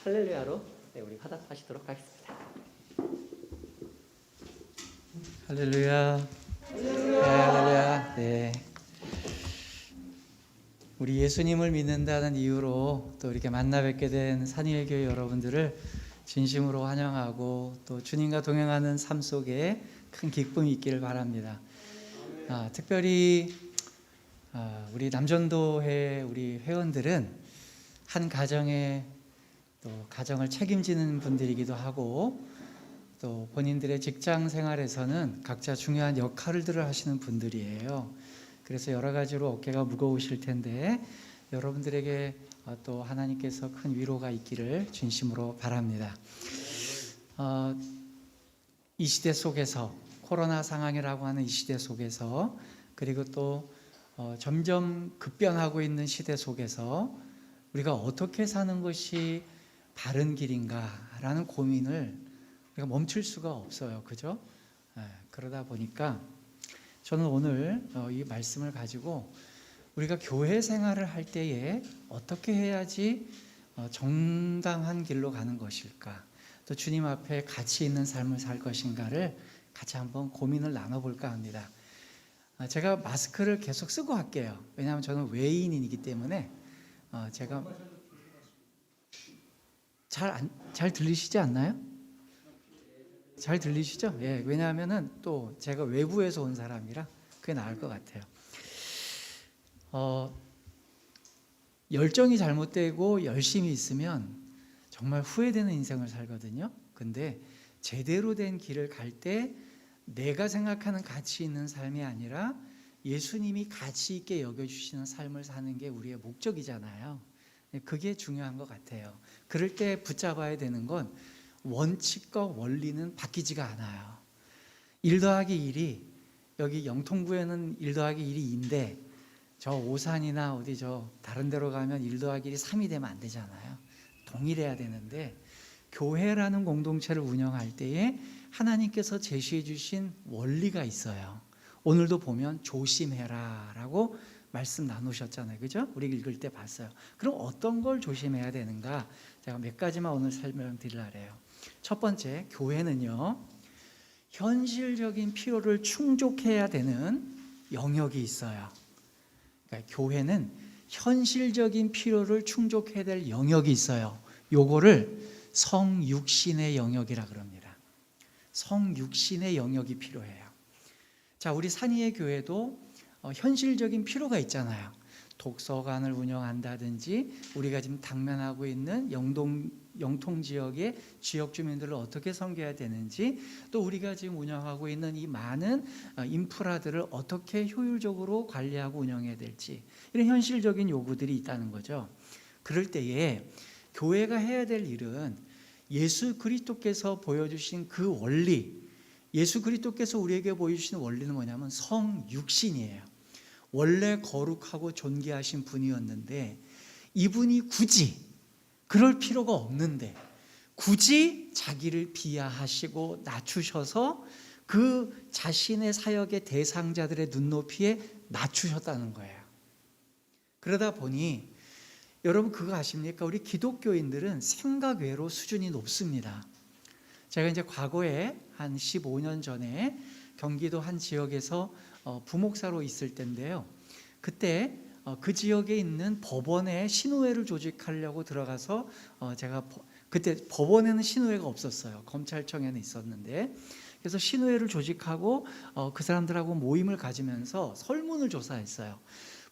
할렐루야로 우리 화답하시도록 하겠습니다. 할렐루야. 할렐루야. 네. 우리 예수님을 믿는다는 이유로 또 이렇게 만나 뵙게 된 산위의 교회 여러분들을 진심으로 환영하고 또 주님과 동행하는 삶 속에 큰 기쁨이 있기를 바랍니다. 특별히 우리 남전도회 우리 회원들은 한 가정에 또 가정을 책임지는 분들이기도 하고 또 본인들의 직장 생활에서는 각자 중요한 역할들을 하시는 분들이에요. 그래서 여러 가지로 어깨가 무거우실 텐데 여러분들에게 또 하나님께서 큰 위로가 있기를 진심으로 바랍니다. 이 시대 속에서 코로나 상황이라고 하는 이 시대 속에서 그리고 또 점점 급변하고 있는 시대 속에서 우리가 어떻게 사는 것이 바른 길인가라는 고민을 우리가 멈출 수가 없어요. 그죠? 그러다 보니까 저는 오늘 이 말씀을 가지고 우리가 교회 생활을 할 때에 어떻게 해야지 정당한 길로 가는 것일까, 또 주님 앞에 가치 있는 삶을 살 것인가를 같이 한번 고민을 나눠볼까 합니다. 제가 마스크를 계속 쓰고 할게요. 왜냐하면 저는 외인이기 때문에 제가 잘 들리시지 않나요? 잘 들리시죠? 예, 왜냐하면은 또 제가 외부에서 온 사람이라 그게 나을 것 같아요. 열정이 잘못되고 열심히 있으면 정말 후회되는 인생을 살거든요. 근데 제대로 된 길을 갈 때 내가 생각하는 가치 있는 삶이 아니라 예수님이 가치 있게 여겨주시는 삶을 사는 게 우리의 목적이잖아요. 그게 중요한 것 같아요. 그럴 때 붙잡아야 되는 건 원칙과 원리는 바뀌지가 않아요. 1 더하기 1이 여기 영통구에는 1 더하기 1이 2인데 저 오산이나 어디 저 다른 데로 가면 1 더하기 1이 3이 되면 안 되잖아요. 동일해야 되는데 교회라는 공동체를 운영할 때에 하나님께서 제시해 주신 원리가 있어요. 오늘도 보면 조심해라 라고 말씀 나누셨잖아요. 그죠? 우리 읽을 때 봤어요. 그럼 어떤 걸 조심해야 되는가? 제가 몇 가지만 오늘 설명드리려고 해요. 첫 번째, 교회는요, 현실적인 필요를 충족해야 되는 영역이 있어요. 그러니까 교회는 현실적인 필요를 충족해야 될 영역이 있어요. 요거를 성육신의 영역이라 그럽니다. 성육신의 영역이 필요해요. 자, 우리 산위의 교회도 현실적인 필요가 있잖아요. 독서관을 운영한다든지 우리가 지금 당면하고 있는 영통 지역의 지역 주민들을 어떻게 섬겨야 되는지, 또 우리가 지금 운영하고 있는 이 많은 인프라들을 어떻게 효율적으로 관리하고 운영해야 될지, 이런 현실적인 요구들이 있다는 거죠. 그럴 때에 교회가 해야 될 일은 예수 그리스도께서 보여주신 그 원리, 예수 그리스도께서 우리에게 보여주신 원리는 뭐냐면 성육신이에요. 원래 거룩하고 존귀하신 분이었는데 이분이 굳이 그럴 필요가 없는데 굳이 자기를 비하하시고 낮추셔서 그 자신의 사역의 대상자들의 눈높이에 낮추셨다는 거예요. 그러다 보니 여러분 그거 아십니까? 우리 기독교인들은 생각 외로 수준이 높습니다. 제가 이제 과거에 한 15년 전에 경기도 한 지역에서 부목사로 있을 때인데요. 그때 그 지역에 있는 법원에 신우회를 조직하려고 들어가서 제가 그때 법원에는 신우회가 없었어요. 검찰청에는 있었는데, 그래서 신우회를 조직하고 그 사람들하고 모임을 가지면서 설문을 조사했어요.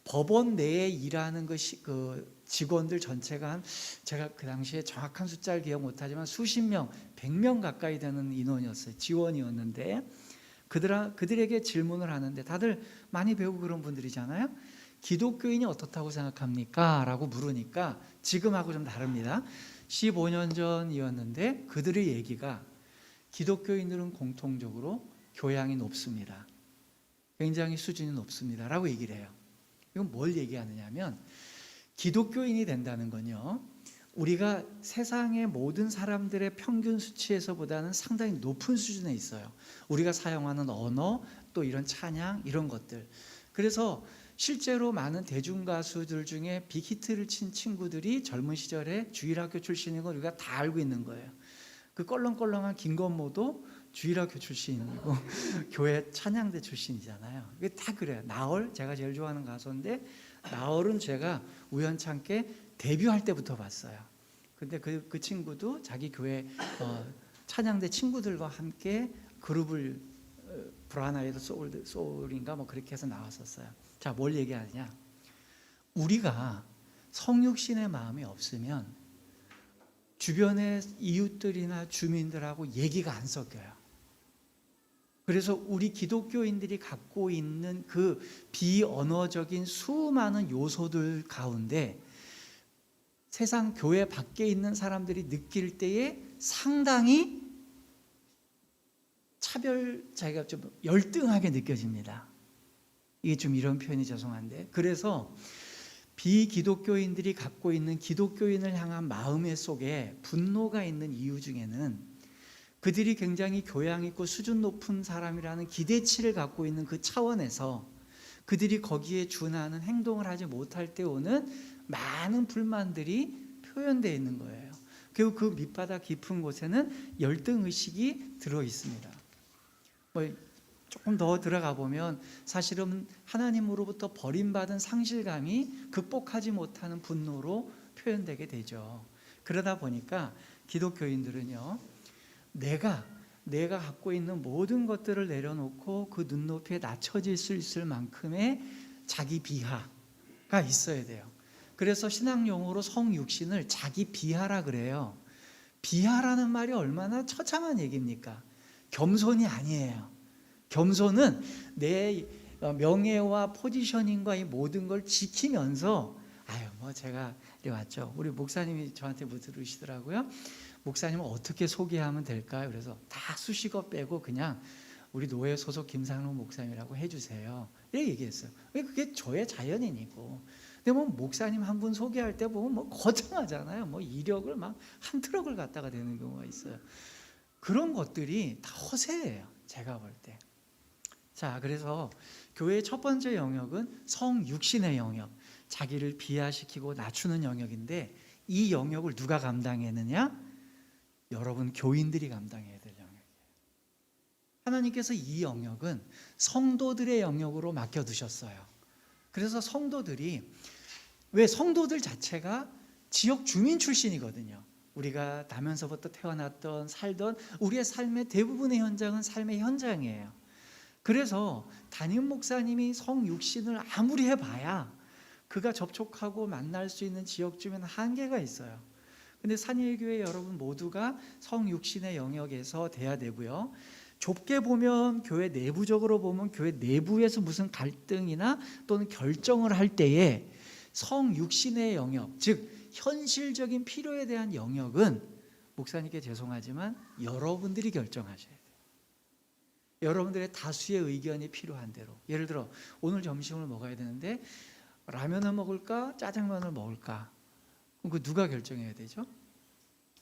법원 내에 일하는 그 직원들 전체가 제가 그 당시에 정확한 숫자를 기억 못하지만 수십 명, 100명 가까이 되는 인원이었어요. 지원이었는데 그들에게 질문을 하는데 다들 많이 배우고 그런 분들이잖아요. 기독교인이 어떻다고 생각합니까? 라고 물으니까 지금하고 좀 다릅니다. 15년 전이었는데 그들의 얘기가 기독교인들은 공통적으로 교양이 높습니다. 굉장히 수준이 높습니다. 라고 얘기를 해요. 이건 뭘 얘기하느냐 하면 기독교인이 된다는 건요, 우리가 세상의 모든 사람들의 평균 수치에서보다는 상당히 높은 수준에 있어요. 우리가 사용하는 언어, 또 이런 찬양, 이런 것들. 그래서 실제로 많은 대중 가수들 중에 빅히트를 친 친구들이 젊은 시절에 주일학교 출신인 걸 우리가 다 알고 있는 거예요. 그 껄렁껄렁한 김건모도 주일학교 출신이고 교회 찬양대 출신이잖아요. 이게 다 그래요. 나얼, 제가 제일 좋아하는 가수인데 나얼은 제가 우연찮게 데뷔할 때부터 봤어요. 근데 그 친구도 자기 교회 찬양대 친구들과 함께 그룹을 브라나이드 소울인가 뭐 그렇게 해서 나왔었어요. 자, 뭘 얘기하느냐? 우리가 성육신의 마음이 없으면 주변의 이웃들이나 주민들하고 얘기가 안 섞여요. 그래서 우리 기독교인들이 갖고 있는 그 비언어적인 수많은 요소들 가운데 세상 교회 밖에 있는 사람들이 느낄 때에 상당히 자기가 좀 열등하게 느껴집니다. 이게 좀 이런 표현이 죄송한데, 그래서 비기독교인들이 갖고 있는 기독교인을 향한 마음의 속에 분노가 있는 이유 중에는 그들이 굉장히 교양 있고 수준 높은 사람이라는 기대치를 갖고 있는 그 차원에서 그들이 거기에 준하는 행동을 하지 못할 때 오는 많은 불만들이 표현되어 있는 거예요. 그리고 그 밑바닥 깊은 곳에는 열등의식이 들어 있습니다. 조금 더 들어가 보면 사실은 하나님으로부터 버림받은 상실감이 극복하지 못하는 분노로 표현되게 되죠. 그러다 보니까 기독교인들은요, 내가 갖고 있는 모든 것들을 내려놓고 그 눈높이에 낮춰질 수 있을 만큼의 자기 비하가 있어야 돼요. 그래서 신학 용어로 성육신을 자기 비하라 그래요. 비하라는 말이 얼마나 처참한 얘기입니까? 겸손이 아니에요. 겸손은 내 명예와 포지셔닝과 이 모든 걸 지키면서 제가 이리 왔죠. 우리 목사님이 저한테 물으시더라고요. 목사님은 어떻게 소개하면 될까요? 그래서 다 수식어 빼고 그냥 우리 노예 소속 김상로 목사님이라고 해주세요. 이렇게 얘기했어요. 왜 그게 저의 자연인이고. 근데 뭐 목사님 한 분 소개할 때 보면 뭐 거창하잖아요. 뭐 이력을 막 한 트럭을 갖다가 대는 경우가 있어요. 그런 것들이 다 허세예요. 제가 볼 때. 자, 그래서 교회의 첫 번째 영역은 성육신의 영역, 자기를 비하시키고 낮추는 영역인데 이 영역을 누가 감당했느냐? 여러분 교인들이 감당해야 될 영역이에요. 하나님께서 이 영역은 성도들의 영역으로 맡겨두셨어요. 그래서 왜 성도들 자체가 지역 주민 출신이거든요. 우리가 나면서부터 태어났던 살던 우리의 삶의 대부분의 현장은 삶의 현장이에요. 그래서 담임 목사님이 성육신을 아무리 해봐야 그가 접촉하고 만날 수 있는 지역 주민은 한계가 있어요. 근데 산일교회 여러분 모두가 성육신의 영역에서 돼야 되고요. 좁게 보면 교회 내부적으로 보면 교회 내부에서 무슨 갈등이나 또는 결정을 할 때에 성육신의 영역, 즉 현실적인 필요에 대한 영역은 목사님께 죄송하지만 여러분들이 결정하셔야 돼요. 여러분들의 다수의 의견이 필요한 대로. 예를 들어 오늘 점심을 먹어야 되는데 라면을 먹을까 짜장면을 먹을까? 그럼 그 누가 결정해야 되죠?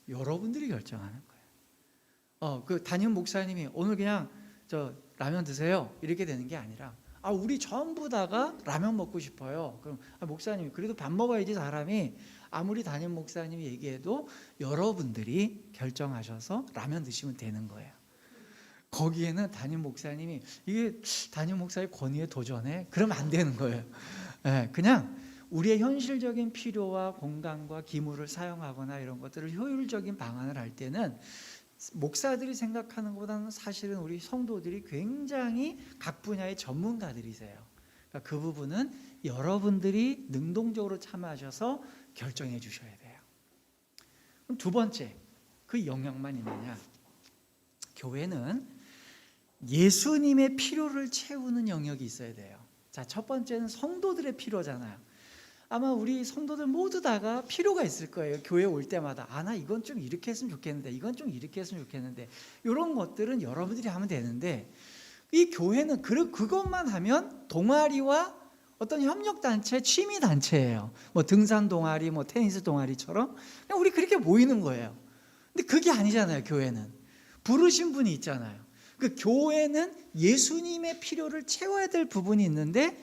여러분들이 결정하는 거예요. 그 담임 목사님이 오늘 그냥 라면 드세요 이렇게 되는 게 아니라 우리 전부 다가 라면 먹고 싶어요. 그럼 목사님이 그래도 밥 먹어야지 사람이 아무리 담임 목사님이 얘기해도 여러분들이 결정하셔서 라면 드시면 되는 거예요. 거기에는 담임 목사님이 이게 담임 목사의 권위에 도전해? 그러면 안 되는 거예요. 그냥 우리의 현실적인 필요와 공간과 기물을 사용하거나 이런 것들을 효율적인 방안을 할 때는 목사들이 생각하는 것보다는 사실은 우리 성도들이 굉장히 각 분야의 전문가들이세요. 그러니까 그 부분은 여러분들이 능동적으로 참여하셔서 결정해 주셔야 돼요. 그럼 두 번째, 그 영역만 있느냐? 교회는 예수님의 필요를 채우는 영역이 있어야 돼요. 자, 첫 번째는 성도들의 필요잖아요. 아마 우리 성도들 모두 다가 필요가 있을 거예요. 교회 올 때마다 나 이건 좀 이렇게 했으면 좋겠는데 이건 좀 이렇게 했으면 좋겠는데 이런 것들은 여러분들이 하면 되는데 이 교회는 그것만 하면 동아리와 어떤 협력단체, 취미단체예요. 뭐 등산 동아리, 뭐 테니스 동아리처럼 그냥 우리 그렇게 모이는 거예요. 근데 그게 아니잖아요. 교회는 부르신 분이 있잖아요. 그 교회는 예수님의 필요를 채워야 될 부분이 있는데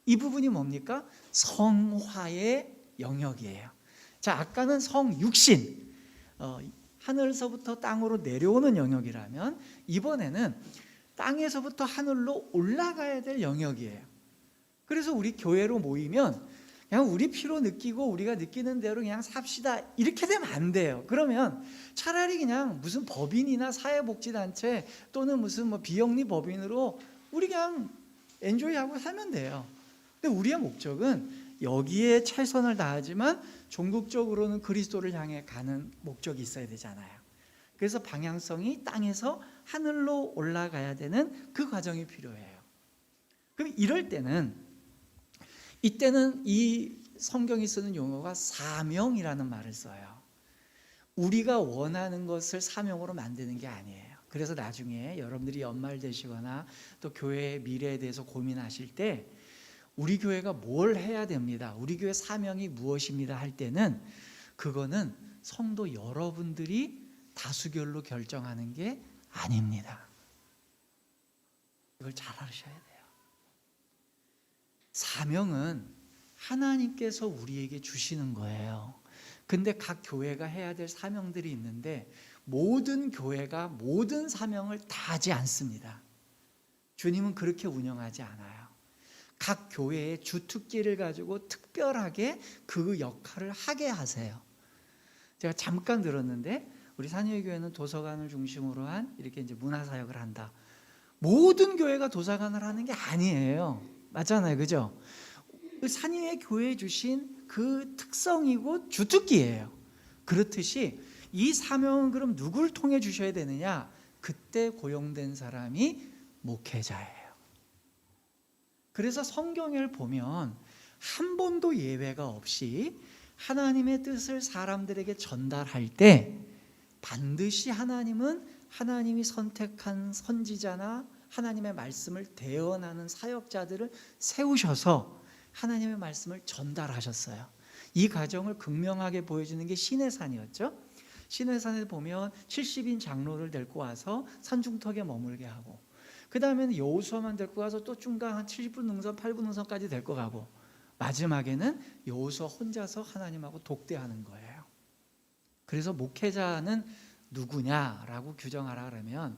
이 부분이 뭡니까? 성화의 영역이에요. 자, 아까는 성육신, 하늘서부터 땅으로 내려오는 영역이라면 이번에는 땅에서부터 하늘로 올라가야 될 영역이에요. 그래서 우리 교회로 모이면 그냥 우리 피로 느끼고 우리가 느끼는 대로 그냥 삽시다 이렇게 되면 안 돼요. 그러면 차라리 그냥 무슨 법인이나 사회복지단체 또는 무슨 뭐 비영리 법인으로 우리 그냥 엔조이하고 살면 돼요. 근데 우리의 목적은 여기에 최선을 다하지만 종국적으로는 그리스도를 향해 가는 목적이 있어야 되잖아요. 그래서 방향성이 땅에서 하늘로 올라가야 되는 그 과정이 필요해요. 그럼 이럴 때는 이때는 이 성경이 쓰는 용어가 사명이라는 말을 써요. 우리가 원하는 것을 사명으로 만드는 게 아니에요. 그래서 나중에 여러분들이 연말 되시거나 또 교회의 미래에 대해서 고민하실 때 우리 교회가 뭘 해야 됩니다, 우리 교회 사명이 무엇입니다 할 때는 그거는 성도 여러분들이 다수결로 결정하는 게 아닙니다. 이걸 잘 아셔야 돼요. 사명은 하나님께서 우리에게 주시는 거예요. 근데 각 교회가 해야 될 사명들이 있는데 모든 교회가 모든 사명을 다 하지 않습니다. 주님은 그렇게 운영하지 않아요. 각 교회의 주특기를 가지고 특별하게 그 역할을 하게 하세요. 제가 잠깐 들었는데 우리 산위교회는 도서관을 중심으로 한 이렇게 이제 문화사역을 한다. 모든 교회가 도서관을 하는 게 아니에요. 맞잖아요, 그죠? 산위의 교회에 주신 그 특성이고 주특기예요. 그렇듯이 이 사명은 그럼 누굴 통해 주셔야 되느냐? 그때 고용된 사람이 목회자예요. 그래서 성경을 보면 한 번도 예외가 없이 하나님의 뜻을 사람들에게 전달할 때 반드시 하나님은 하나님이 선택한 선지자나 하나님의 말씀을 대언하는 사역자들을 세우셔서 하나님의 말씀을 전달하셨어요. 이 과정을 극명하게 보여주는 게 시내산이었죠. 시내산에 보면 70인 장로를 데리고 와서 산중턱에 머물게 하고 그 다음에는 여호수아만 데리고 가서 또 중간 한 70분 능선, 8분 능선까지 데리고 가고 마지막에는 여호수아 혼자서 하나님하고 독대하는 거예요. 그래서 목회자는 누구냐라고 규정하라 그러면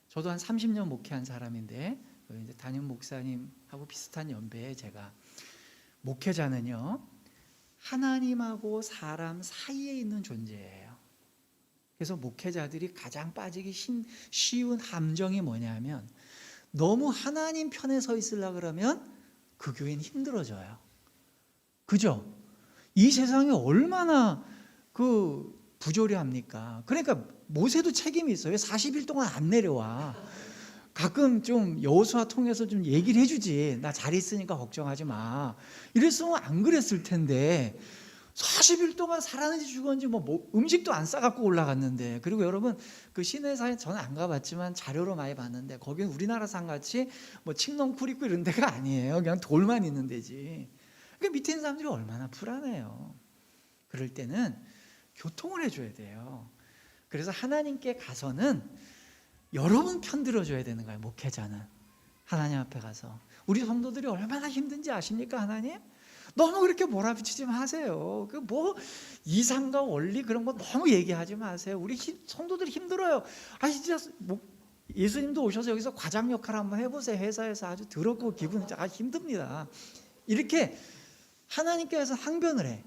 저도 한 30년 목회한 사람인데 이제 담임 목사님하고 비슷한 연배에 제가 목회자는요 하나님하고 사람 사이에 있는 존재예요. 그래서 목회자들이 가장 빠지기 쉬운 함정이 뭐냐면 너무 하나님 편에 서 있으려고 그러면 그 교회는 힘들어져요. 그죠? 이 세상에 얼마나 그 부조리합니까? 그러니까 모세도 책임이 있어요. 왜 40일 동안 안 내려와? 가끔 좀 여호수아 통해서 좀 얘기를 해주지. 나 잘 있으니까 걱정하지 마. 이랬으면 안 그랬을 텐데 40일 동안 살았는지 죽었는지 뭐 음식도 안 싸갖고 올라갔는데, 그리고 여러분 그 시내산에 저는 안 가봤지만 자료로 많이 봤는데 거기는 우리나라 산같이 뭐 칡농쿨 있고 이런 데가 아니에요. 그냥 돌만 있는 데지. 그러니까 밑에 있는 사람들이 얼마나 불안해요. 그럴 때는 교통을 해줘야 돼요. 그래서 하나님께 가서는 여러분 편 들어줘야 되는 거예요. 목회자는 하나님 앞에 가서 우리 성도들이 얼마나 힘든지 아십니까? 하나님? 너무 그렇게 몰아붙이지 마세요. 그 뭐 이상과 원리 그런 거 너무 얘기하지 마세요. 우리 성도들이 힘들어요. 아 진짜 예수님도 오셔서 여기서 과장 역할 한번 해보세요. 회사에서 아주 더럽고 기분 힘듭니다. 이렇게 하나님께서 항변을 해.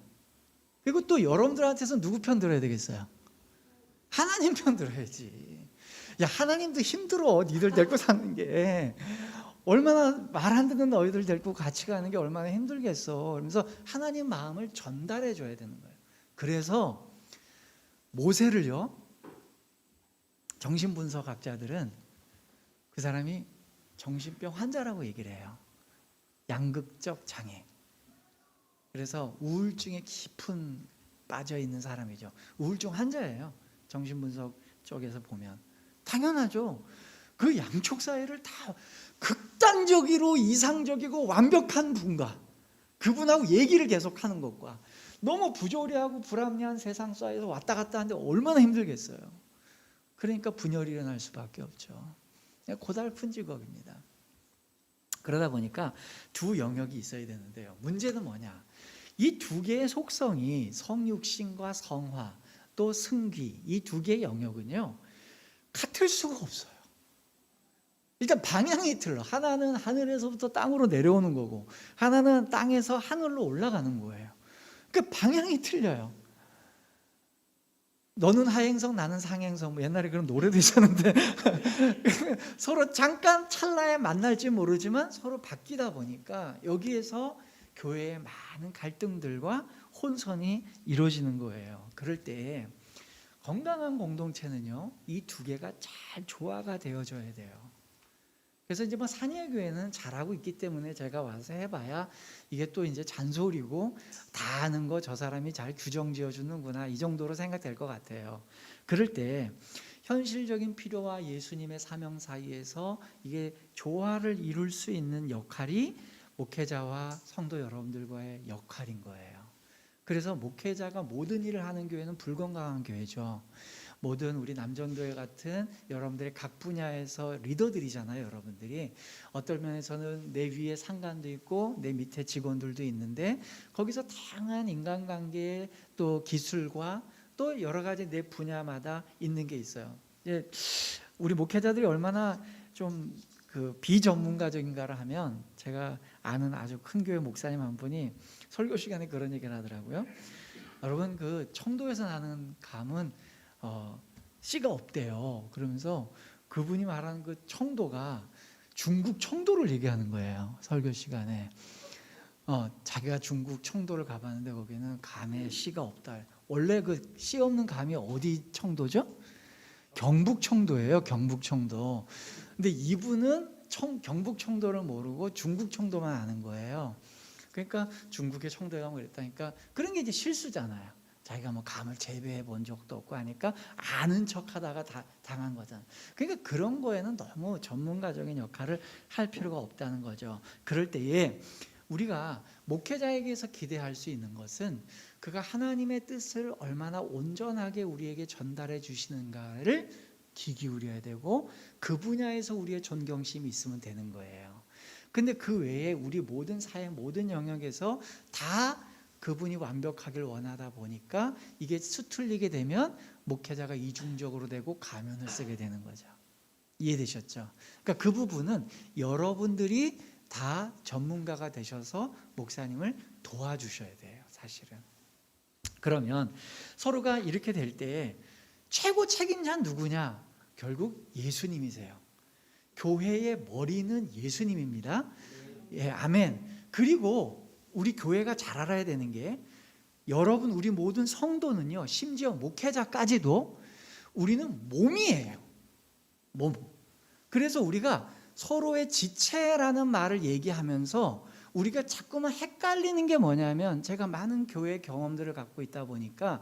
그리고 또 여러분들한테서 누구 편 들어야 되겠어요? 하나님 편 들어야지. 야 하나님도 힘들어. 니들 데리고 사는 게 얼마나 말 안 듣는 너희들 데리고 같이 가는 게 얼마나 힘들겠어. 그러면서 하나님 마음을 전달해 줘야 되는 거예요. 그래서 모세를요 정신분석학자들은 그 사람이 정신병 환자라고 얘기를 해요. 양극적 장애. 그래서 우울증에 깊은 빠져 있는 사람이죠. 우울증 환자예요. 정신분석 쪽에서 보면 당연하죠. 그 양쪽 사이를 다 극단적으로 이상적이고 완벽한 분과 그분하고 얘기를 계속하는 것과 너무 부조리하고 불합리한 세상 사이에서 왔다 갔다 하는데 얼마나 힘들겠어요. 그러니까 분열이 일어날 수밖에 없죠. 고달픈 직업입니다. 그러다 보니까 두 영역이 있어야 되는데요. 문제는 뭐냐? 이 두 개의 속성이 성육신과 성화 또 승귀 이 두 개의 영역은요 같을 수가 없어요. 일단 방향이 틀려. 하나는 하늘에서부터 땅으로 내려오는 거고 하나는 땅에서 하늘로 올라가는 거예요. 그 방향이 틀려요. 너는 하행성 나는 상행성 뭐 옛날에 그런 노래도 있었는데 서로 잠깐 찰나에 만날지 모르지만 서로 바뀌다 보니까 여기에서 교회의 많은 갈등들과 혼선이 이루어지는 거예요. 그럴 때 건강한 공동체는요 이 두 개가 잘 조화가 되어져야 돼요. 그래서 이제 뭐 산예교회는 잘하고 있기 때문에 제가 와서 해봐야 이게 또 이제 잔소리고 다 아는 거 저 사람이 잘 규정 지어주는구나 이 정도로 생각될 것 같아요. 그럴 때 현실적인 필요와 예수님의 사명 사이에서 이게 조화를 이룰 수 있는 역할이 목회자와 성도 여러분들과의 역할인 거예요. 그래서 목회자가 모든 일을 하는 교회는 불건강한 교회죠. 모든 우리 남전교회 같은 여러분들의 각 분야에서 리더들이잖아요. 여러분들이 어떤 면에서는 내 위에 상관도 있고 내 밑에 직원들도 있는데 거기서 다양한 인간관계 또 기술과 또 여러 가지 내 분야마다 있는 게 있어요. 이제 우리 목회자들이 얼마나 좀 그 비전문가적인가를 하면 제가 아는 아주 큰 교회 목사님 한 분이 설교 시간에 그런 얘기를 하더라고요. 여러분 그 청도에서 나는 감은 씨가 없대요. 그러면서 그분이 말하는 그 청도가 중국 청도를 얘기하는 거예요. 설교 시간에 자기가 중국 청도를 가봤는데 거기는 감에 씨가 없다. 원래 그 씨 없는 감이 어디 청도죠? 경북 청도예요. 경북 청도. 근데 이분은 경북 청도를 모르고 중국 청도만 아는 거예요. 그러니까 중국의 청도에 가면 그랬다니까 그런 게 이제 실수잖아요. 자기가 뭐 감을 재배해 본 적도 없고 하니까 아는 척 하다가 당한 거잖아요. 그러니까 그런 거에는 너무 전문가적인 역할을 할 필요가 없다는 거죠. 그럴 때에 우리가 목회자에게서 기대할 수 있는 것은 그가 하나님의 뜻을 얼마나 온전하게 우리에게 전달해 주시는가를 귀 기울여야 되고 그 분야에서 우리의 존경심이 있으면 되는 거예요. 근데 그 외에 우리 모든 사회 모든 영역에서 다 그분이 완벽하길 원하다 보니까 이게 수틀리게 되면 목회자가 이중적으로 되고 가면을 쓰게 되는 거죠. 이해되셨죠? 그러니까 그 부분은 여러분들이 다 전문가가 되셔서 목사님을 도와주셔야 돼요. 사실은. 그러면 서로가 이렇게 될 때 최고 책임자는 누구냐? 결국 예수님이세요. 교회의 머리는 예수님입니다. 예, 아멘. 그리고 우리 교회가 잘 알아야 되는 게 여러분 우리 모든 성도는요 심지어 목회자까지도 우리는 몸이에요. 몸. 그래서 우리가 서로의 지체라는 말을 얘기하면서 우리가 자꾸만 헷갈리는 게 뭐냐면 제가 많은 교회 경험들을 갖고 있다 보니까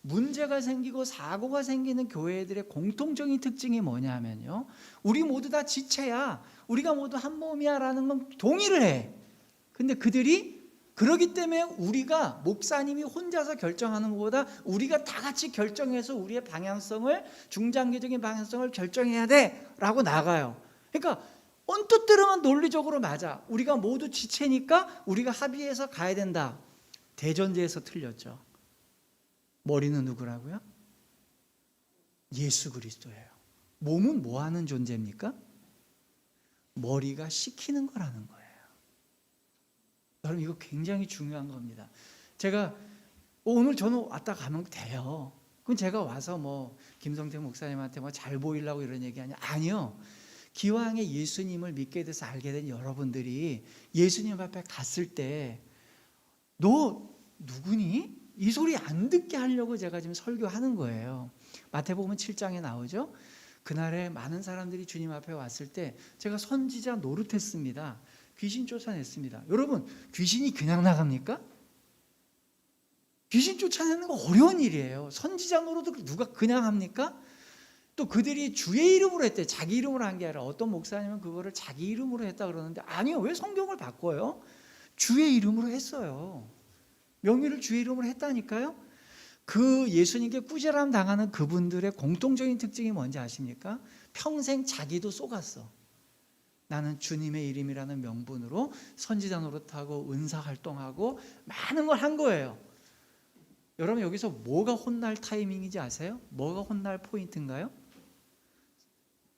문제가 생기고 사고가 생기는 교회들의 공통적인 특징이 뭐냐면요 우리 모두 다 지체야 우리가 모두 한 몸이야 라는 건 동의를 해. 근데 그들이 그러기 때문에 우리가 목사님이 혼자서 결정하는 것보다 우리가 다 같이 결정해서 우리의 방향성을 중장기적인 방향성을 결정해야 돼 라고 나가요. 그러니까 언뜻 들으면 논리적으로 맞아. 우리가 모두 지체니까 우리가 합의해서 가야 된다. 대전제에서 틀렸죠. 머리는 누구라고요? 예수 그리스도예요. 몸은 뭐 하는 존재입니까? 머리가 시키는 거라는 거예요. 여러분 이거 굉장히 중요한 겁니다. 제가 오늘 저는 왔다 가면 돼요. 그럼 제가 와서 뭐 김성태 목사님한테 뭐 잘 보이려고 이런 얘기 아니요. 기왕에 예수님을 믿게 돼서 알게 된 여러분들이 예수님 앞에 갔을 때 너 누구니? 이 소리 안 듣게 하려고 제가 지금 설교하는 거예요. 마태복음 7장에 나오죠. 그날에 많은 사람들이 주님 앞에 왔을 때 제가 선지자 노릇했습니다. 귀신 쫓아냈습니다. 여러분 귀신이 그냥 나갑니까? 귀신 쫓아내는 거 어려운 일이에요. 선지자 노릇을 누가 그냥 합니까? 또 그들이 주의 이름으로 했대. 자기 이름으로 한 게 아니라 어떤 목사님은 그거를 자기 이름으로 했다 그러는데 아니요. 왜 성경을 바꿔요? 주의 이름으로 했어요. 명의를 주의 이름으로 했다니까요. 그 예수님께 꾸지람 당하는 그분들의 공통적인 특징이 뭔지 아십니까? 평생 자기도 속았어. 나는 주님의 이름이라는 명분으로 선지자 노릇하고 은사 활동하고 많은 걸 한 거예요. 여러분 여기서 뭐가 혼날 타이밍인지 아세요? 뭐가 혼날 포인트인가요?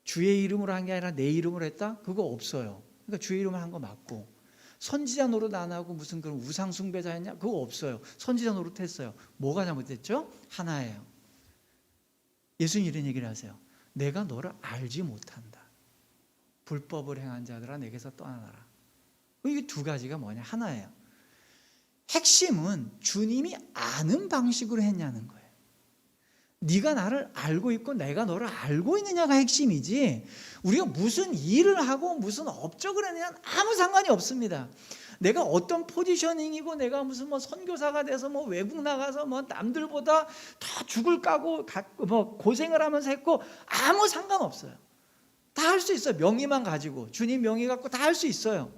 주의 이름으로 한 게 아니라 내 이름으로 했다? 그거 없어요. 그러니까 주의 이름으로 한 거 맞고, 선지자 노릇 안 하고 무슨 그런 우상 숭배자였냐? 그거 없어요. 선지자 노릇 했어요. 뭐가 잘못됐죠? 하나예요. 예수님 이런 얘기를 하세요. 내가 너를 알지 못한다. 불법을 행한 자들아 내게서 떠나라. 이게 두 가지가 뭐냐? 하나예요. 핵심은 주님이 아는 방식으로 했냐는 거예요. 네가 나를 알고 있고 내가 너를 알고 있느냐가 핵심이지, 우리가 무슨 일을 하고 무슨 업적을 했느냐는 아무 상관이 없습니다. 내가 어떤 포지셔닝이고 내가 무슨 뭐 선교사가 돼서 뭐 외국 나가서 뭐 남들보다 더 죽을 까고 뭐 고생을 하면서 했고 아무 상관없어요. 다 할 수 있어요. 명의만 가지고, 주님 명의 갖고 다 할 수 있어요.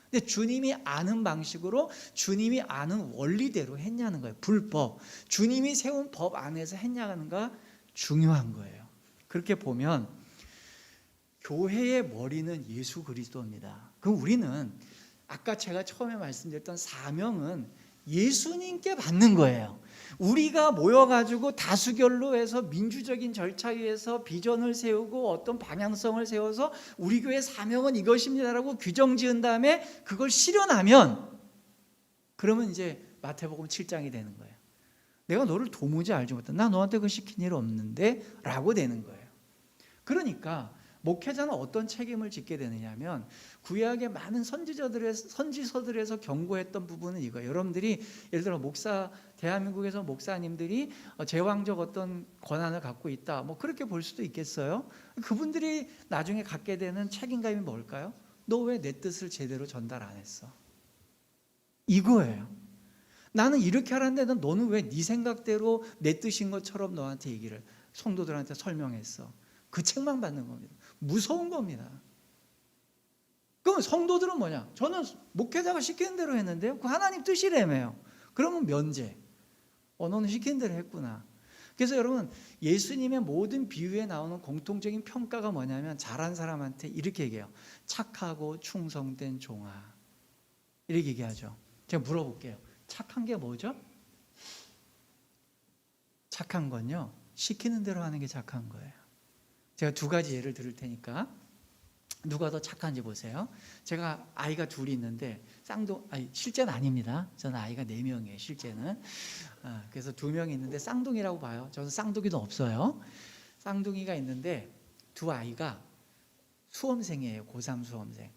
근데 주님이 아는 방식으로, 주님이 아는 원리대로 했냐는 거예요. 불법, 주님이 세운 법 안에서 했냐는가 중요한 거예요. 그렇게 보면 교회의 머리는 예수 그리스도입니다. 그럼 우리는 아까 제가 처음에 말씀드렸던 사명은 예수님께 받는 거예요. 우리가 모여가지고 다수결로 해서 민주적인 절차 위에서 비전을 세우고 어떤 방향성을 세워서 우리 교회 사명은 이것입니다라고 규정 지은 다음에 그걸 실현하면, 그러면 이제 마태복음 7장이 되는 거예요. 내가 너를 도무지 알지 못한다. 나 너한테 그 시킨 일 없는데 라고 되는 거예요. 그러니까 목회자는 어떤 책임을 짓게 되느냐면, 구약의 많은 선지서들에서 경고했던 부분은 이거예요. 여러분들이 예를 들어 대한민국에서 목사님들이 제왕적 어떤 권한을 갖고 있다, 뭐 그렇게 볼 수도 있겠어요. 그분들이 나중에 갖게 되는 책임감이 뭘까요? 너 왜 내 뜻을 제대로 전달 안 했어? 이거예요. 나는 이렇게 하라는데 너는 왜 네 생각대로 내 뜻인 것처럼 너한테 얘기를, 성도들한테 설명했어? 그 책망 받는 겁니다. 무서운 겁니다. 그럼 성도들은 뭐냐? 저는 목회자가 시키는 대로 했는데요, 그 하나님 뜻이라며요. 그러면 면제. 너는 시키는 대로 했구나. 그래서 여러분, 예수님의 모든 비유에 나오는 공통적인 평가가 뭐냐면, 잘한 사람한테 이렇게 얘기해요. 착하고 충성된 종아, 이렇게 얘기하죠. 제가 물어볼게요. 착한 게 뭐죠? 착한 건요, 시키는 대로 하는 게 착한 거예요. 제가 두 가지 예를 들을 테니까 누가 더 착한지 보세요. 제가 아이가 둘이 있는데 실제는 아닙니다. 저는 아이가 4명이에요. 실제는. 그래서 2명이 있는데 쌍둥이라고 봐요. 저는 쌍둥이도 없어요. 쌍둥이가 있는데 두 아이가 수험생이에요. 고3 수험생.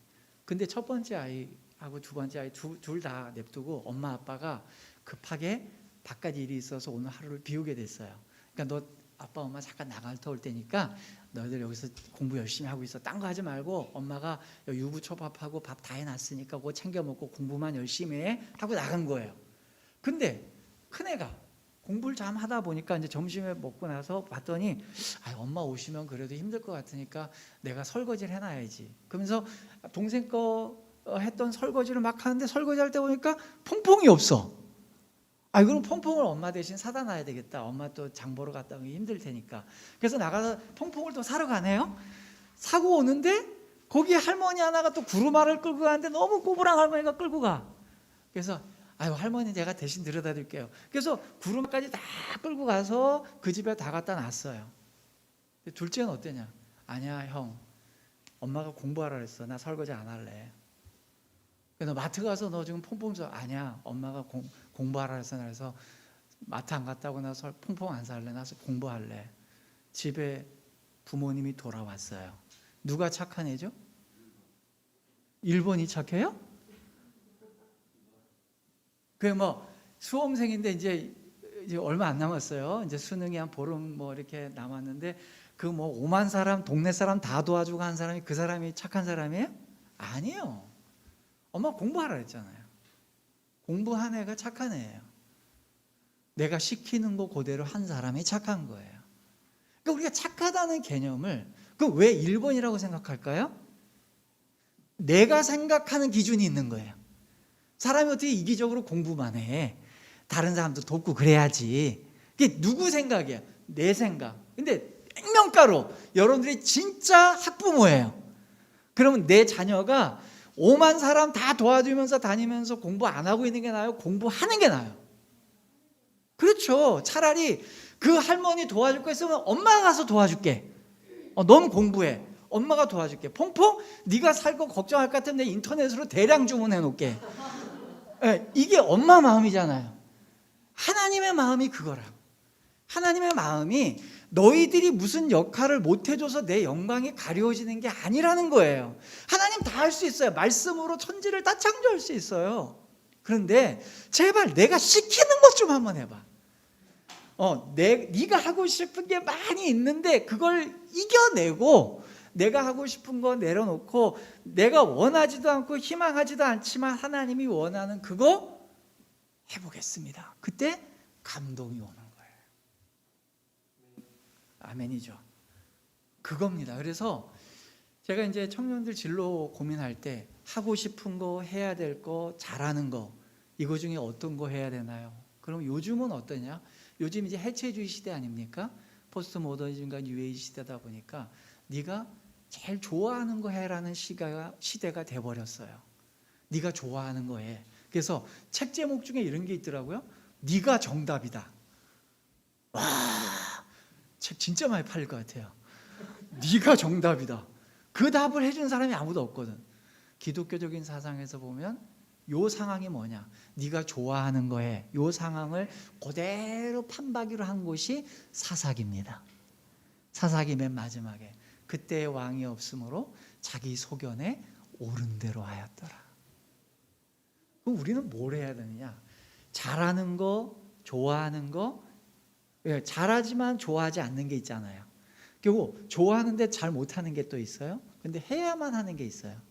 근데 첫 번째 아이하고 두 번째 아이 둘 다 냅두고 엄마 아빠가 급하게 바깥 일이 있어서 오늘 하루를 비우게 됐어요. 그러니까 너 아빠 엄마 잠깐 나갔다 올 테니까 너희들 여기서 공부 열심히 하고 있어. 딴 거 하지 말고 엄마가 유부초밥하고 밥 다 해놨으니까 그거 챙겨 먹고 공부만 열심히 해 하고 나간 거예요. 근데 큰애가 공부를 좀 하다 보니까 이제 점심에 먹고 나서 봤더니 엄마 오시면 그래도 힘들 것 같으니까 내가 설거지를 해놔야지. 그러면서 동생 거 했던 설거지를 막 하는데, 설거지할 때 보니까 퐁퐁이 없어. 그럼 퐁퐁을 엄마 대신 사다 놔야 되겠다. 엄마 또 장 보러 갔다 오기 힘들 테니까. 그래서 나가서 퐁퐁을 또 사러 가네요. 사고 오는데 거기 할머니 하나가 또 구루마를 끌고 가는데 너무 꼬부랑 할머니가 끌고 가. 그래서 할머니 제가 대신 들여다 드릴게요. 그래서 구루마까지 다 끌고 가서 그 집에 다 갖다 놨어요. 둘째는 어때냐? 아니야 형, 엄마가 공부하라 그랬어. 나 설거지 안 할래. 너 마트 가서 너 지금 퐁퐁 써. 아니야, 엄마가 공부하라 해서. 그래서 마트 안 갔다 오고 나서 퐁퐁 안 살래. 나서 공부할래. 집에 부모님이 돌아왔어요. 누가 착한 애죠? 1번이 착해요? 그게 뭐 수험생인데 이제 얼마 안 남았어요. 이제 수능이 한 보름 뭐 이렇게 남았는데, 그 뭐 5만 사람, 동네 사람 다 도와주고 한 사람이 그 사람이 착한 사람이에요? 아니에요. 엄마 공부하라 했잖아요. 공부한 애가 착한 애예요. 내가 시키는 거 그대로 한 사람이 착한 거예요. 그러니까 우리가 착하다는 개념을 왜 1번이라고 생각할까요? 내가 생각하는 기준이 있는 거예요. 사람이 어떻게 이기적으로 공부만 해? 다른 사람도 돕고 그래야지. 그게 누구 생각이야? 내 생각. 근데 액면가로 여러분들이 진짜 학부모예요. 그러면 내 자녀가 5만 사람 다 도와주면서 다니면서 공부 안 하고 있는 게 나아요? 공부하는 게 나아요? 그렇죠. 차라리 그 할머니 도와줄 거 있으면 엄마가 가서 도와줄게. 넌 공부해. 엄마가 도와줄게. 퐁퐁 네가 살 거 걱정할 것 같으면 내 인터넷으로 대량 주문해 놓을게. 이게 엄마 마음이잖아요. 하나님의 마음이 그거라. 하나님의 마음이 너희들이 무슨 역할을 못 해줘서 내 영광이 가려워지는 게 아니라는 거예요. 하나님 다 할 수 있어요. 말씀으로 천지를 다 창조할 수 있어요. 그런데 제발 내가 시키는 것 좀 한번 해봐. 네가 하고 싶은 게 많이 있는데 그걸 이겨내고 내가 하고 싶은 거 내려놓고 내가 원하지도 않고 희망하지도 않지만 하나님이 원하는 그거 해보겠습니다. 그때 감동이 오는 거예요. 아멘이죠. 그겁니다. 그래서 제가 이제 청년들 진로 고민할 때 하고 싶은 거, 해야 될 거, 잘하는 거 이거 중에 어떤 거 해야 되나요? 그럼 요즘은 어떠냐? 요즘 이제 해체주의 시대 아닙니까? 포스트 모더니즘과 뉴에이지 시대다 보니까 네가 제일 좋아하는 거 해라는 시대가 돼버렸어요. 네가 좋아하는 거 해. 그래서 책 제목 중에 이런 게 있더라고요. 네가 정답이다. 와, 책 진짜 많이 팔릴 것 같아요. 네가 정답이다. 그 답을 해준 사람이 아무도 없거든. 기독교적인 사상에서 보면 요 상황이 뭐냐? 네가 좋아하는 거에 요 상황을 그대로 판박이로 한 곳이 사사기입니다. 사사기 맨 마지막에 그때의 왕이 없으므로 자기 소견에 옳은 대로 하였더라. 그럼 우리는 뭘 해야 되느냐? 잘하는 거, 좋아하는 거, 잘하지만 좋아하지 않는 게 있잖아요. 그리고 좋아하는데 잘 못하는 게 또 있어요. 근데 해야만 하는 게 있어요.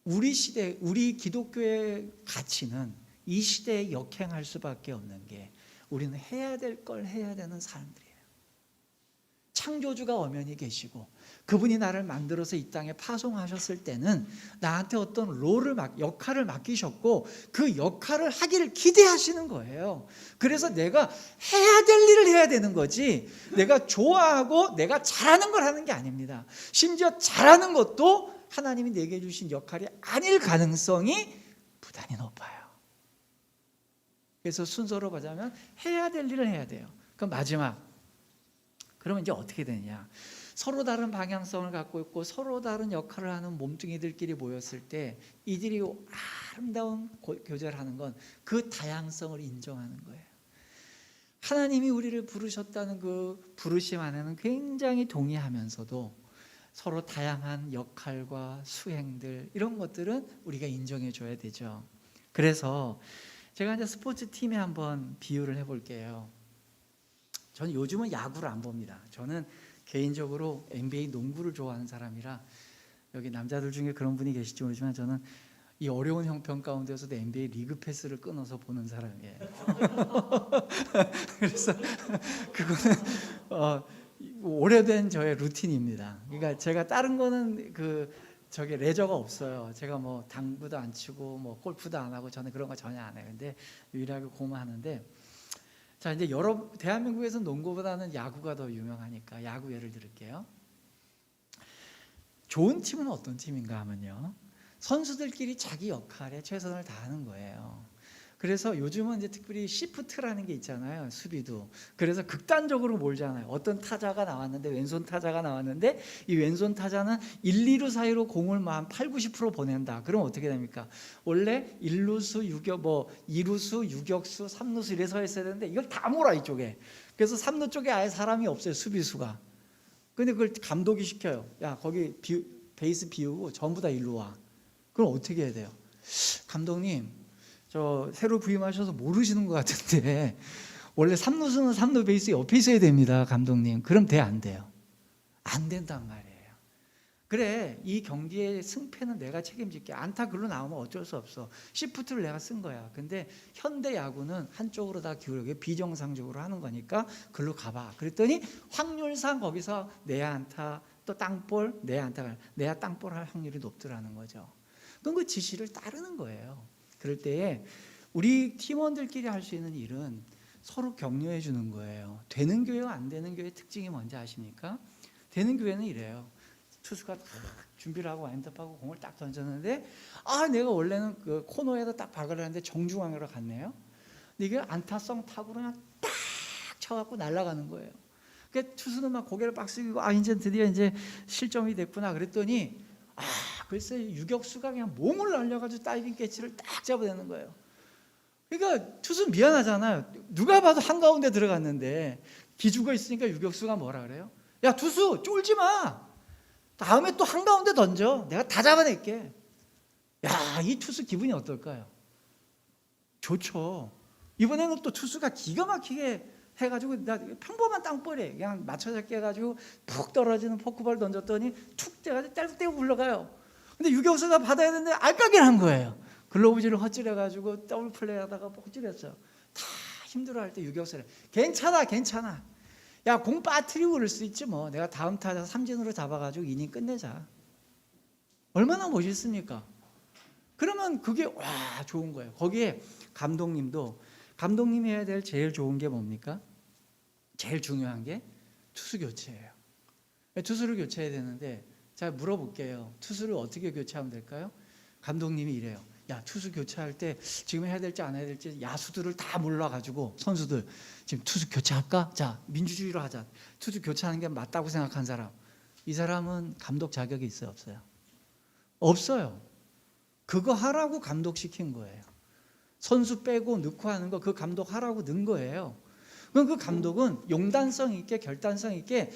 우리 시대, 우리 기독교의 가치는 이 시대에 역행할 수밖에 없는 게 우리는 해야 될 걸 해야 되는 사람들이에요. 창조주가 엄연히 계시고 그분이 나를 만들어서 이 땅에 파송하셨을 때는 나한테 어떤 역할을 맡기셨고 그 역할을 하기를 기대하시는 거예요. 그래서 내가 해야 될 일을 해야 되는 거지 내가 좋아하고 내가 잘하는 걸 하는 게 아닙니다. 심지어 잘하는 것도 하나님이 내게 주신 역할이 아닐 가능성이 부단히 높아요. 그래서 순서로 보자면 해야 될 일을 해야 돼요. 그럼 마지막 그러면 이제 어떻게 되냐? 서로 다른 방향성을 갖고 있고 서로 다른 역할을 하는 몸뚱이들끼리 모였을 때 이들이 아름다운 교제를 하는 건 그 다양성을 인정하는 거예요. 하나님이 우리를 부르셨다는 그 부르심 안에는 굉장히 동의하면서도 서로 다양한 역할과 수행들 이런 것들은 우리가 인정해 줘야 되죠. 그래서 제가 이제 스포츠 팀에 한번 비유를 해볼게요. 저는 요즘은 야구를 안 봅니다. 저는 개인적으로 NBA 농구를 좋아하는 사람이라 여기 남자들 중에 그런 분이 계실지 모르지만 저는 이 어려운 형편 가운데서도 NBA 리그 패스를 끊어서 보는 사람이에요. 그래서 그거는 오래된 저의 루틴입니다. 그러니까 제가 다른 거는 저게 레저가 없어요. 제가 뭐 당구도 안 치고 뭐 골프도 안 하고 저는 그런 거 전혀 안 해요. 근데 유일하게 공만 하는데 자 이제 대한민국에서 농구보다는 야구가 더 유명하니까 야구 예를 들을게요. 좋은 팀은 어떤 팀인가 하면요. 선수들끼리 자기 역할에 최선을 다하는 거예요. 그래서 요즘은 이제 특별히 시프트라는 게 있잖아요. 수비도. 그래서 극단적으로 몰잖아요. 어떤 타자가 나왔는데 왼손 타자가 나왔는데 이 왼손 타자는 1, 2루 사이로 공을 한 8, 90% 보낸다. 그럼 어떻게 됩니까? 원래 1루수, 2루수, 유격수, 3루수 이래서 했어야 되는데 이걸 다 몰아 이쪽에. 그래서 3루 쪽에 아예 사람이 없어요. 수비수가. 근데 그걸 감독이 시켜요. 야 거기 베이스 비우고 전부 다 1루 와. 그럼 어떻게 해야 돼요? 감독님 저 새로 부임하셔서 모르시는 것 같은데 원래 3루수는 3루 베이스 옆에 있어야 됩니다. 감독님. 그럼 안 돼요? 안 된단 말이에요. 그래 이 경기의 승패는 내가 책임질게. 안타 글로 나오면 어쩔 수 없어. 시프트를 내가 쓴 거야. 근데 현대 야구는 한쪽으로 다 기울여 비정상적으로 하는 거니까 글로 가봐. 그랬더니 확률상 거기서 내야 안타 또 땅볼 내야 땅볼 할 확률이 높더라는 거죠. 그럼 그 지시를 따르는 거예요. 그럴 때에 우리 팀원들끼리 할 수 있는 일은 서로 격려해 주는 거예요. 되는 교회와 안 되는 교회의 특징이 뭔지 아십니까? 되는 교회는 이래요. 투수가 딱 준비를 하고 와인드업하고 공을 딱 던졌는데 내가 원래는 그 코너에다 딱 박으려 했는데 정중앙으로 갔네요. 근데 이게 안타성 타구로 그냥 딱 쳐갖고 날아가는 거예요. 그러니까 투수는 막 고개를 빡 숙이고 이제 드디어 이제 실점이 됐구나 그랬더니 글쎄 유격수가 그냥 몸을 날려가지고 다이빙 캐치를 딱 잡아내는 거예요. 그러니까 투수 미안하잖아요. 누가 봐도 한가운데 들어갔는데 기주가 있으니까 유격수가 뭐라 그래요? 야 투수 쫄지 마. 다음에 또 한가운데 던져. 내가 다 잡아낼게. 야, 이 투수 기분이 어떨까요? 좋죠. 이번에는 또 투수가 기가 막히게 해가지고 나 평범한 땅볼에 그냥 맞춰잡기 해가지고 푹 떨어지는 포크볼 던졌더니 툭 떼가지고 떼고 굴러가요. 근데 유격수가 받아야 되는데 알까기를 한 거예요. 글로브질을 헛질해가지고 더블 플레이하다가 헛질했어요. 다 힘들어할 때 유격수를 괜찮아. 야, 공 빠뜨리고 그럴 수 있지 뭐. 내가 다음 타자 삼진으로 잡아가지고 이닝 끝내자. 얼마나 멋있습니까? 그러면 그게 좋은 거예요. 거기에 감독님이 해야 될 제일 좋은 게 뭡니까? 제일 중요한 게 투수 교체예요. 투수를 교체해야 되는데 자 물어볼게요. 투수를 어떻게 교체하면 될까요? 감독님이 이래요. 야, 투수 교체할 때 지금 해야 될지 안 해야 될지 야수들을 다 몰라가지고 선수들 지금 투수 교체할까? 자, 민주주의로 하자. 투수 교체하는 게 맞다고 생각한 사람. 이 사람은 감독 자격이 있어요, 없어요? 없어요. 그거 하라고 감독시킨 거예요. 선수 빼고 넣고 하는 거 그 감독 하라고 넣은 거예요. 그럼 그 감독은 용단성 있게 결단성 있게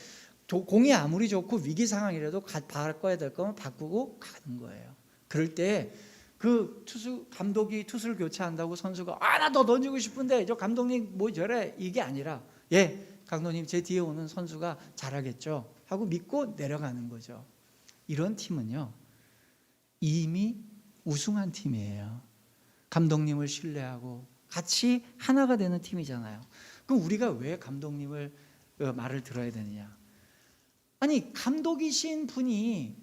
공이 아무리 좋고 위기 상황이라도 바꿔야 될 거면 바꾸고 가는 거예요. 그럴 때 그 감독이 투수를 교체한다고 선수가 나 더 던지고 싶은데 저 감독님 뭐 저래 이게 아니라 감독님 제 뒤에 오는 선수가 잘하겠죠 하고 믿고 내려가는 거죠. 이런 팀은요 이미 우승한 팀이에요. 감독님을 신뢰하고 같이 하나가 되는 팀이잖아요. 그럼 우리가 왜 감독님을 말을 들어야 되느냐? 아니 감독이신 분이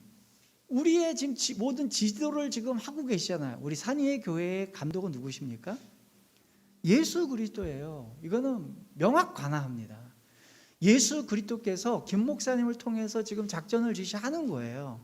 우리의 지금 모든 지도를 지금 하고 계시잖아요. 우리 산위의 교회의 감독은 누구십니까? 예수 그리스도예요. 이거는 명확관화합니다. 예수 그리스도께서 김 목사님을 통해서 지금 작전을 지시하는 거예요.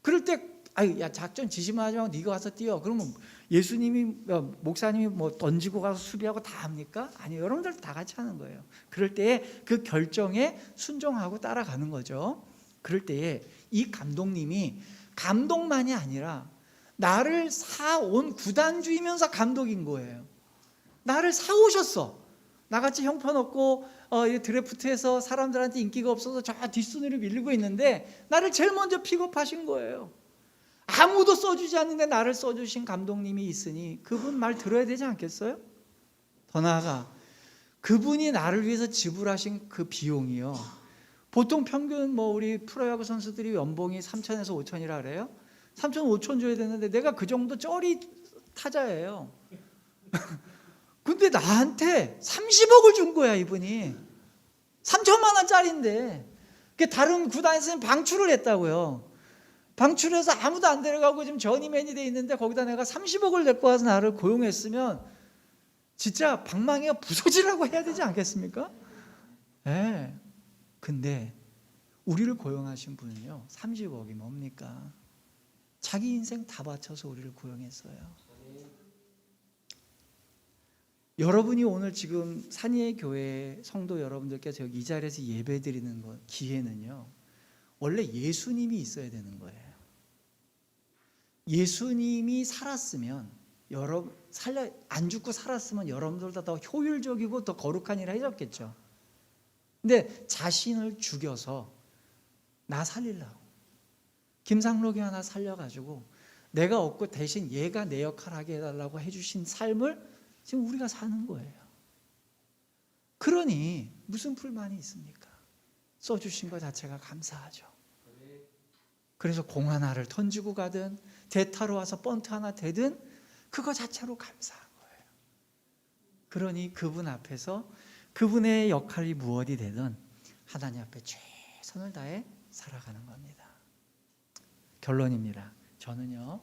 그럴 때 야 작전 지시만 하지 말고 네가 와서 뛰어. 그러면 예수님이 목사님이 뭐 던지고 가서 수비하고 다 합니까? 아니요. 여러분들 다 같이 하는 거예요. 그럴 때에 그 결정에 순종하고 따라가는 거죠. 그럴 때에 이 감독님이 감독만이 아니라 나를 사온 구단주이면서 감독인 거예요. 나를 사오셨어. 나같이 형편없고 드래프트에서 사람들한테 인기가 없어서 저 뒷순위로 밀리고 있는데 나를 제일 먼저 픽업하신 거예요. 아무도 써주지 않는데 나를 써주신 감독님이 있으니 그분 말 들어야 되지 않겠어요? 더 나아가 그분이 나를 위해서 지불하신 그 비용이요. 보통 평균 우리 프로야구 선수들이 연봉이 3천에서 5천이라 그래요. 3천 5천 줘야 되는데 내가 그 정도 쩌리 타자예요. 근데 나한테 30억을 준 거야 이분이. 3천만 원짜리인데 다른 구단에서는 방출을 했다고요. 방출해서 아무도 안 데려가고 지금 전임맨이 돼 있는데 거기다 내가 30억을 데리고 와서 나를 고용했으면 진짜 방망이가 부서지라고 해야 되지 않겠습니까? 네. 근데 우리를 고용하신 분은요 30억이 뭡니까? 자기 인생 다 바쳐서 우리를 고용했어요. 여러분이 오늘 지금 산위의 교회 성도 여러분들께서 여기 이 자리에서 예배드리는 기회는요 원래 예수님이 있어야 되는 거예요. 예수님이 살았으면 안 죽고 살았으면 여러분들보다 더 효율적이고 더 거룩한 일을 해줬겠죠. 근데 자신을 죽여서 나 살리려고 김상록이 하나 살려가지고 내가 없고 대신 얘가 내 역할을 하게 해달라고 해주신 삶을 지금 우리가 사는 거예요. 그러니 무슨 불만이 있습니까? 써주신 것 자체가 감사하죠. 그래서 공 하나를 던지고 가든 대타로 와서 번트 하나 대든 그거 자체로 감사한 거예요. 그러니 그분 앞에서 그분의 역할이 무엇이 되든 하나님 앞에 최선을 다해 살아가는 겁니다. 결론입니다. 저는요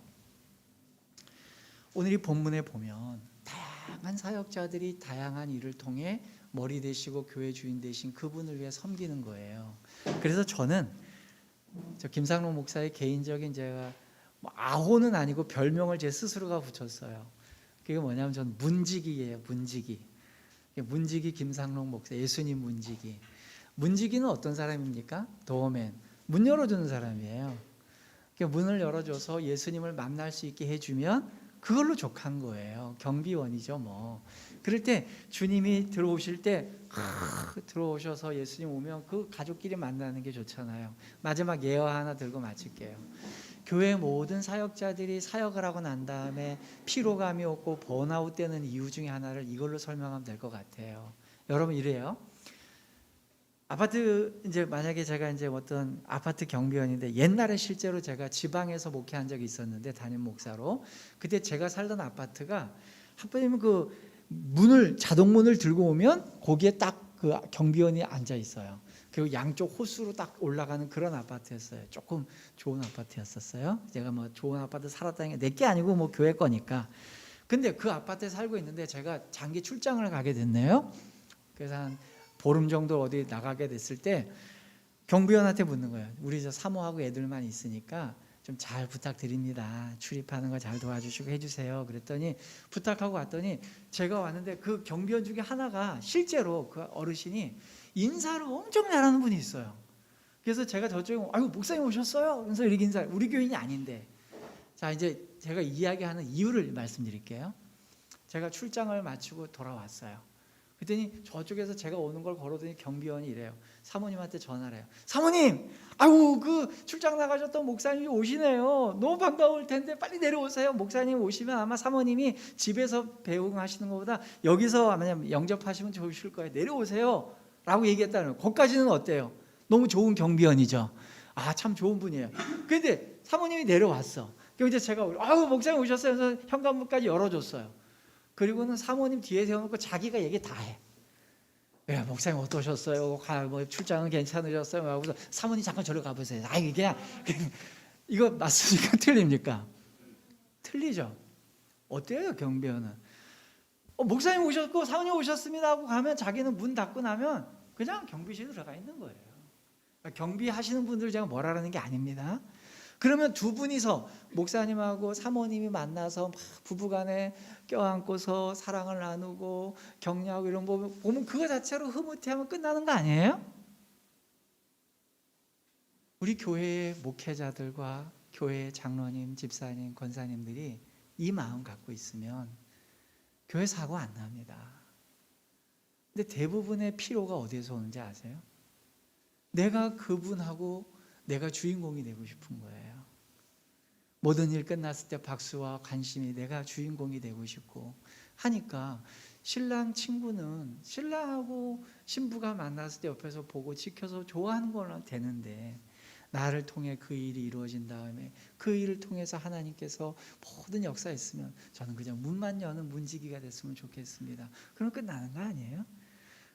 오늘 이 본문에 보면 다양한 사역자들이 다양한 일을 통해 머리 되시고 교회 주인 되신 그분을 위해 섬기는 거예요. 그래서 저는 저 김상록 목사의 개인적인 제가 뭐 아호는 아니고 별명을 제 스스로가 붙였어요. 그게 뭐냐면 전 문지기예요. 문지기. 문지기 김상록 목사, 예수님 문지기. 문지기는 어떤 사람입니까? 도어맨. 문 열어주는 사람이에요. 문을 열어줘서 예수님을 만날 수 있게 해주면 그걸로 족한 거예요. 경비원이죠 뭐. 그럴 때 주님이 들어오실 때 들어오셔서 예수님 오면 그 가족끼리 만나는 게 좋잖아요. 마지막 예화 하나 들고 마칠게요. 교회 모든 사역자들이 사역을 하고 난 다음에 피로감이 없고 번아웃 되는 이유 중에 하나를 이걸로 설명하면 될 것 같아요. 여러분 이래요. 아파트 이제 만약에 제가 이제 어떤 아파트 경비원인데 옛날에 실제로 제가 지방에서 목회한 적이 있었는데 담임 목사로 그때 제가 살던 아파트가 한번이면 그 문을 자동 문을 들고 오면 거기에 딱 그 경비원이 앉아 있어요. 그리고 양쪽 호수로 딱 올라가는 그런 아파트였어요. 조금 좋은 아파트였었어요. 제가 뭐 좋은 아파트 살았다는 게 내 게 아니고 뭐 교회 거니까. 근데 그 아파트에 살고 있는데 제가 장기 출장을 가게 됐네요. 그래서 한 보름 정도 어디 나가게 됐을 때 경비원한테 묻는 거예요. 우리 저 사모하고 애들만 있으니까 좀 잘 부탁드립니다. 출입하는 거 잘 도와주시고 해주세요. 그랬더니 부탁하고 왔더니 제가 왔는데 그 경비원 중에 하나가 실제로 그 어르신이 인사를 엄청 잘하는 분이 있어요. 그래서 제가 저쪽에 아이고 목사님 오셨어요. 그래서 이렇게 인사. 우리 교인이 아닌데. 자 이제 제가 이야기하는 이유를 말씀드릴게요. 제가 출장을 마치고 돌아왔어요. 그랬더니 저쪽에서 제가 오는 걸 걸어더니 경비원이 이래요. 사모님한테 전화를 해요. 사모님, 아이고 그 출장 나가셨던 목사님이 오시네요. 너무 반가울 텐데 빨리 내려오세요. 목사님 오시면 아마 사모님이 집에서 배웅하시는 것보다 여기서 아마 영접하시면 좋으실 거예요. 내려오세요. 라고 얘기했다는 거예요. 거기까지는 어때요? 너무 좋은 경비원이죠. 아, 참 좋은 분이에요. 근데 사모님이 내려왔어. 그리고 이제 제가 아유 목사님 오셨어요. 그래서 현관문까지 열어줬어요. 그리고는 사모님 뒤에 세워놓고 자기가 얘기 다 해. 야, 목사님 어떠셨어요? 뭐 출장은 괜찮으셨어요? 하고서 사모님 잠깐 저리 가보세요. 아, 이게 그냥 이거 맞습니까? 틀립니까? 틀리죠. 어때요, 경비원은? 목사님 오셨고 사모님 오셨습니다 하고 가면 자기는 문 닫고 나면 그냥 경비실에 들어가 있는 거예요. 그러니까 경비하시는 분들 제가 뭐라는 게 아닙니다. 그러면 두 분이서 목사님하고 사모님이 만나서 막 부부간에 껴안고서 사랑을 나누고 격려하고 이런 거 보면 그거 자체로 흐뭇해하면 끝나는 거 아니에요? 우리 교회의 목회자들과 교회의 장로님, 집사님, 권사님들이 이 마음 갖고 있으면 교회 사고 안 납니다. 근데 대부분의 피로가 어디에서 오는지 아세요? 내가 그분하고 내가 주인공이 되고 싶은 거예요. 모든 일 끝났을 때 박수와 관심이 내가 주인공이 되고 싶고 하니까 신랑 친구는 신랑하고 신부가 만났을 때 옆에서 보고 지켜서 좋아하는 거는 되는데 나를 통해 그 일이 이루어진 다음에 그 일을 통해서 하나님께서 모든 역사했으면 저는 그냥 문만 여는 문지기가 됐으면 좋겠습니다. 그럼 끝나는 거 아니에요?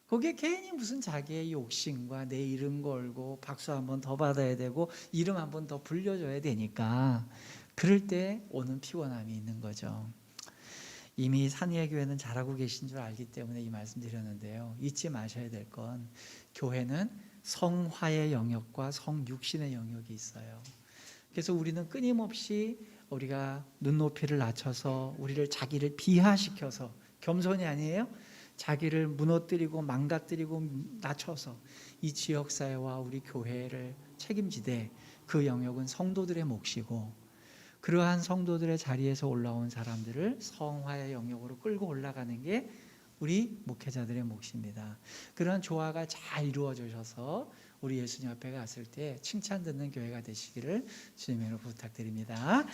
거기에 괜히 무슨 자기의 욕심과 내 이름 걸고 박수 한 번 더 받아야 되고 이름 한 번 더 불려줘야 되니까 그럴 때 오는 피곤함이 있는 거죠. 이미 산위의 교회는 잘하고 계신 줄 알기 때문에 이 말씀 드렸는데요. 잊지 마셔야 될 건 교회는 성화의 영역과 성육신의 영역이 있어요. 그래서 우리는 끊임없이 우리가 눈높이를 낮춰서 우리를 자기를 비하시켜서 겸손이 아니에요? 자기를 무너뜨리고 망가뜨리고 낮춰서 이 지역사회와 우리 교회를 책임지되 그 영역은 성도들의 몫이고 그러한 성도들의 자리에서 올라온 사람들을 성화의 영역으로 끌고 올라가는 게 우리 목회자들의 몫입니다. 그런 조화가 잘 이루어져서 우리 예수님 앞에 갔을 때 칭찬 듣는 교회가 되시기를 주님으로 부탁드립니다.